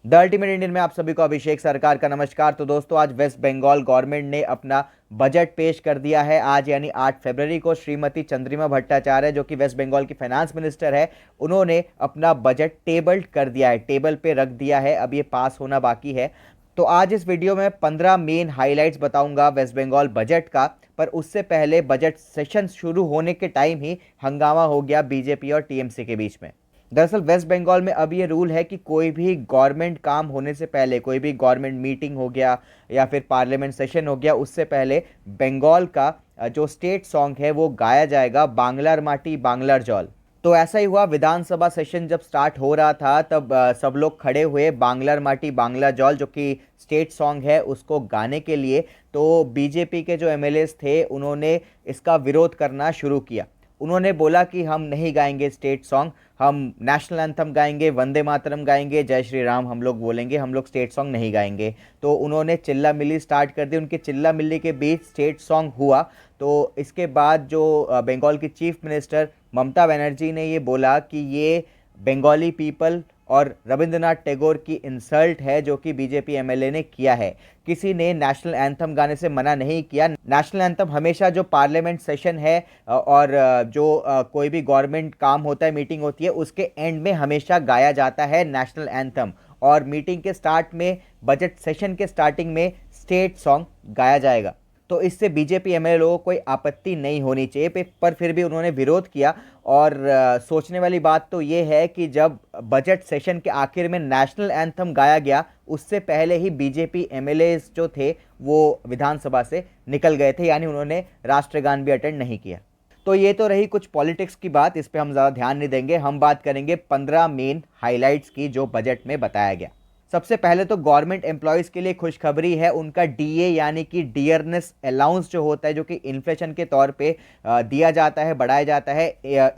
The ultimate Indian में आप सभी को अभिषेक सरकार का नमस्कार। तो दोस्तों, आज वेस्ट बंगाल गवर्नमेंट ने अपना बजट पेश कर दिया है। आज यानी 8 फरवरी को श्रीमती चंद्रिमा भट्टाचार्य, जो कि वेस्ट बंगाल की फाइनेंस मिनिस्टर है, उन्होंने अपना बजट टेबल कर दिया है, टेबल पे रख दिया है। अब ये पास होना बाकी है। तो आज इस वीडियो में 15 मेन हाइलाइट्स बताऊंगा वेस्ट बंगाल बजट का। पर उससे पहले बजट सेशन शुरू होने के टाइम ही हंगामा हो गया बीजेपी और टीएमसी के बीच में। दरअसल वेस्ट बंगाल में अब ये रूल है कि कोई भी गवर्नमेंट काम होने से पहले, कोई भी गवर्नमेंट मीटिंग हो गया या फिर पार्लियामेंट सेशन हो गया, उससे पहले बंगाल का जो स्टेट सॉन्ग है वो गाया जाएगा, बांग्लार माटी बांग्लार जल। तो ऐसा ही हुआ। विधानसभा सेशन जब स्टार्ट हो रहा था तब सब लोग खड़े हुए बांग्लार माटी बांग्ला जल, जो कि स्टेट सॉन्ग है, उसको गाने के लिए। तो बीजेपी के जो एमएलएस थे उन्होंने इसका विरोध करना शुरू किया। उन्होंने बोला कि हम नहीं गाएंगे स्टेट सॉन्ग, हम नेशनल एंथम गाएंगे, वंदे मातरम गाएंगे, जय श्री राम हम लोग बोलेंगे, हम लोग स्टेट सॉन्ग नहीं गाएंगे। तो उन्होंने चिल्ला मिल्ली स्टार्ट कर दी। उनके चिल्ला मिल्ली के बीच स्टेट सॉन्ग हुआ। तो इसके बाद जो बंगाल की चीफ मिनिस्टर ममता बनर्जी ने ये बोला कि ये बंगाली पीपल और रविंद्रनाथ टैगोर की इंसल्ट है जो कि बीजेपी एमएलए ने किया है। किसी ने नेशनल एंथम गाने से मना नहीं किया। नेशनल एंथम हमेशा जो पार्लियामेंट सेशन है और जो कोई भी गवर्नमेंट काम होता है, मीटिंग होती है, उसके एंड में हमेशा गाया जाता है नेशनल एंथम। और मीटिंग के स्टार्ट में, बजट सेशन के स्टार्टिंग में स्टेट सॉन्ग गाया जाएगा। तो इससे बीजेपी एमएलए लोगों को कोई आपत्ति नहीं होनी चाहिए, पर फिर भी उन्होंने विरोध किया। और सोचने वाली बात तो ये है कि जब बजट सेशन के आखिर में नेशनल एंथम गाया गया, उससे पहले ही बीजेपी एमएलए जो थे वो विधानसभा से निकल गए थे, यानी उन्होंने राष्ट्रगान भी अटेंड नहीं किया। तो ये तो रही कुछ पॉलिटिक्स की बात, इस पर हम ज़्यादा ध्यान नहीं देंगे। हम बात करेंगे 15 मेन हाइलाइट्स की जो बजट में बताया गया। सबसे पहले तो गवर्नमेंट एम्प्लॉयज़ के लिए खुशखबरी है। उनका डीए यानी कि डियरनेस अलाउंस जो होता है, जो कि इन्फ्लेशन के तौर पे दिया जाता है, बढ़ाया जाता है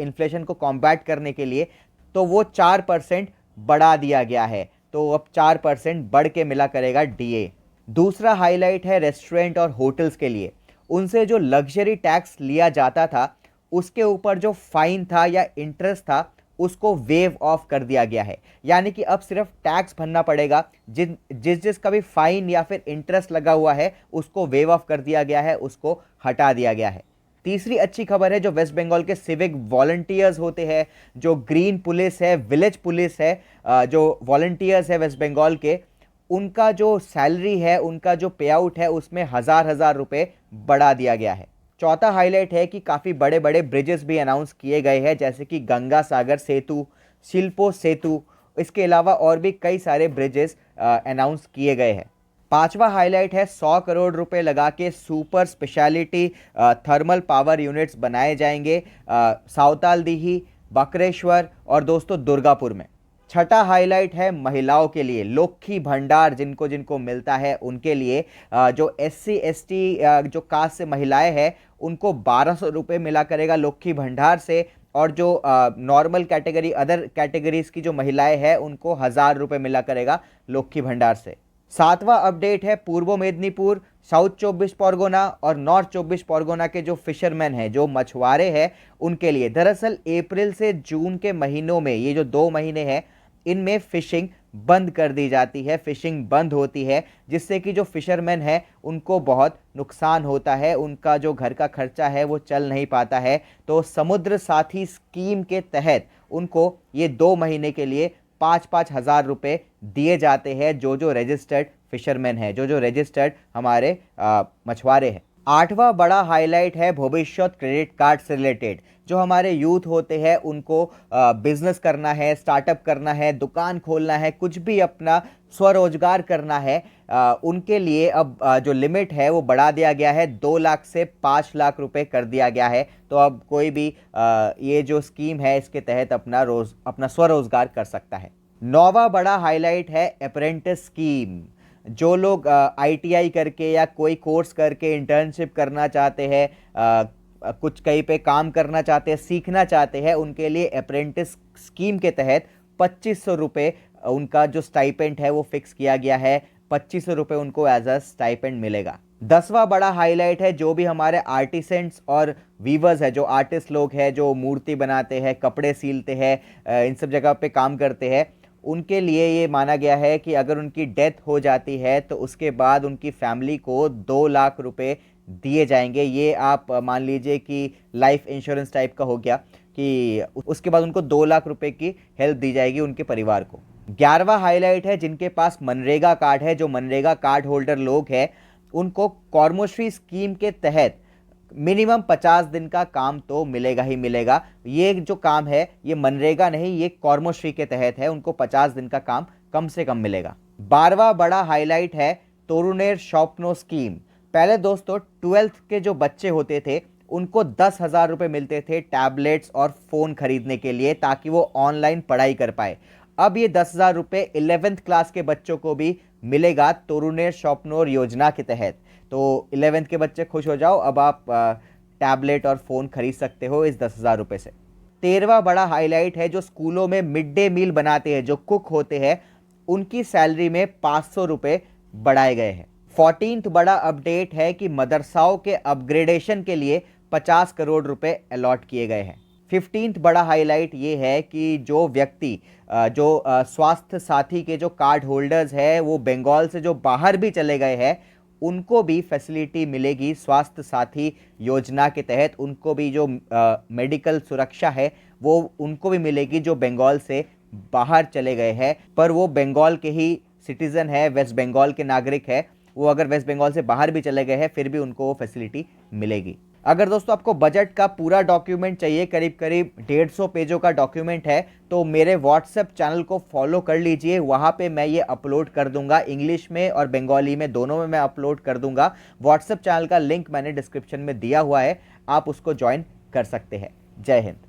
इन्फ्लेशन को कॉम्बैट करने के लिए, तो वो 4% बढ़ा दिया गया है। तो अब 4% बढ़ के मिला करेगा डीए। दूसरा हाईलाइट है रेस्टोरेंट और होटल्स के लिए। उनसे जो लग्जरी टैक्स लिया जाता था, उसके ऊपर जो फाइन था या इंटरेस्ट था, उसको वेव ऑफ कर दिया गया है। यानी कि अब सिर्फ टैक्स भरना पड़ेगा। जिसका भी फाइन या फिर इंटरेस्ट लगा हुआ है उसको वेव ऑफ कर दिया गया है, उसको हटा दिया गया है। तीसरी अच्छी खबर है, जो वेस्ट बंगाल के सिविक वॉलंटियर्स होते हैं, जो ग्रीन पुलिस है, विलेज पुलिस है, जो वॉलंटियर्स है वेस्ट बंगाल के, उनका जो सैलरी है, उनका जो पे आउट है, उसमें हज़ार रुपए बढ़ा दिया गया है। चौथा हाईलाइट है कि काफ़ी बड़े बड़े ब्रिजेस भी अनाउंस किए गए हैं, जैसे कि गंगा सागर सेतु, शिल्पो सेतु। इसके अलावा और भी कई सारे ब्रिजेस अनाउंस किए गए हैं। पांचवा हाईलाइट है 100 करोड़ रुपए लगा के super speciality thermal power units बनाए जाएंगे सावतालदीही, बकरेश्वर और दोस्तों दुर्गापुर में। छठा हाईलाइट है महिलाओं के लिए, लोक्खी भंडार जिनको जिनको मिलता है उनके लिए। जो एससी एसटी जो कास्ट से महिलाएं हैं, उनको 1200 रुपये मिला करेगा लोक्खी भंडार से। और जो नॉर्मल कैटेगरी, अदर कैटेगरीज की जो महिलाएं हैं, उनको 1000 रुपये मिला करेगा लोक्खी भंडार से। सातवां अपडेट है पूर्व मेदिनीपुर, साउथ 24 परगना और नॉर्थ 24 परगना के जो फिशरमैन हैं, जो मछुआरे हैं, उनके लिए। दरअसल अप्रैल से जून के महीनों में, ये जो 2 महीने हैं, इनमें फिशिंग बंद कर दी जाती है, फिशिंग बंद होती है, जिससे कि जो फिशरमैन है उनको बहुत नुकसान होता है, उनका जो घर का खर्चा है वो चल नहीं पाता है। तो समुद्र साथी स्कीम के तहत उनको ये 2 महीने के लिए 5-5 हज़ार रुपये दिए जाते हैं, जो रजिस्टर्ड फिशरमैन है, जो रजिस्टर्ड हमारे मछुआरे हैं। आठवां बड़ा हाईलाइट है भविष्य क्रेडिट कार्ड से रिलेटेड। जो हमारे यूथ होते हैं उनको बिजनेस करना है, स्टार्टअप करना है, दुकान खोलना है, कुछ भी अपना स्वरोजगार करना है, उनके लिए अब जो लिमिट है वो बढ़ा दिया गया है। 2 लाख से 5 लाख रुपए कर दिया गया है। तो अब कोई भी ये जो स्कीम है इसके तहत अपना स्वरोजगार कर सकता है। नौवां बड़ा हाईलाइट है अप्रेंटिस स्कीम। जो लोग आईटीआई करके या कोई कोर्स करके इंटर्नशिप करना चाहते हैं, कुछ कहीं पे काम करना चाहते हैं, सीखना चाहते हैं, उनके लिए अप्रेंटिस स्कीम के तहत 2500 रुपये उनका जो स्टाइपेंड है वो फिक्स किया गया है। 2500 रुपये उनको एज अ स्टाइपेंड मिलेगा। 10वां बड़ा हाईलाइट है जो भी हमारे आर्टिसेंट्स और वीवर्स है, जो आर्टिस्ट लोग हैं, जो मूर्ति बनाते हैं, कपड़े सीलते हैं, इन सब जगह पे काम करते हैं, उनके लिए ये माना गया है कि अगर उनकी डेथ हो जाती है तो उसके बाद उनकी फैमिली को 2 लाख रुपए दिए जाएंगे। ये आप मान लीजिए कि लाइफ इंश्योरेंस टाइप का हो गया कि उसके बाद उनको 2 लाख रुपए की हेल्प दी जाएगी उनके परिवार को। 11वां हाईलाइट है जिनके पास मनरेगा कार्ड है, जो मनरेगा कार्ड होल्डर लोग हैं उनको कॉर्मोश्री स्कीम के तहत मिनिमम 50 दिन का काम तो मिलेगा ही मिलेगा। ये जो काम है ये मनरेगा नहीं, ये कॉर्मोश्री के तहत है, उनको 50 दिन का काम कम से कम मिलेगा। 12वां बड़ा हाईलाइट है तोरुनेर स्वप्नो स्कीम। पहले दोस्तों 12th के जो बच्चे होते थे उनको 10,000 रुपये मिलते थे टैबलेट्स और फ़ोन खरीदने के लिए ताकि वो ऑनलाइन पढ़ाई कर पाए। अब ये 10,000 रुपये 11th क्लास के बच्चों को भी मिलेगा तोरुनेर स्वप्नोर योजना के तहत। तो 11th के बच्चे खुश हो जाओ, अब आप टैबलेट और फ़ोन खरीद सकते हो इस 10,000 रुपये से। 13वां बड़ा हाईलाइट है जो स्कूलों में मिड डे मील बनाते हैं, जो कुक होते हैं, उनकी सैलरी में 500 रुपये बढ़ाए गए हैं। 14th बड़ा अपडेट है कि मदरसाओं के अपग्रेडेशन के लिए 50 करोड़ रुपए अलॉट किए गए हैं। 15th बड़ा हाईलाइट ये है कि जो व्यक्ति स्वास्थ्य साथी के जो कार्ड होल्डर्स है वो बंगाल से जो बाहर भी चले गए हैं उनको भी फैसिलिटी मिलेगी स्वास्थ्य साथी योजना के तहत। उनको भी जो मेडिकल सुरक्षा है वो उनको भी मिलेगी जो बंगाल से बाहर चले गए हैं, पर वो बंगाल के ही सिटीज़न है, वेस्ट बंगाल के नागरिक है। वो अगर वेस्ट बंगाल से बाहर भी चले गए हैं फिर भी उनको वो फैसिलिटी मिलेगी। अगर दोस्तों आपको बजट का पूरा डॉक्यूमेंट चाहिए, करीब करीब 150 पेजों का डॉक्यूमेंट है, तो मेरे व्हाट्सएप चैनल को फॉलो कर लीजिए। वहाँ पे मैं ये अपलोड कर दूंगा, इंग्लिश में और बंगाली में दोनों में मैं अपलोड कर दूंगा। व्हाट्सएप चैनल का लिंक मैंने डिस्क्रिप्शन में दिया हुआ है, आप उसको ज्वाइन कर सकते हैं। जय हिंद।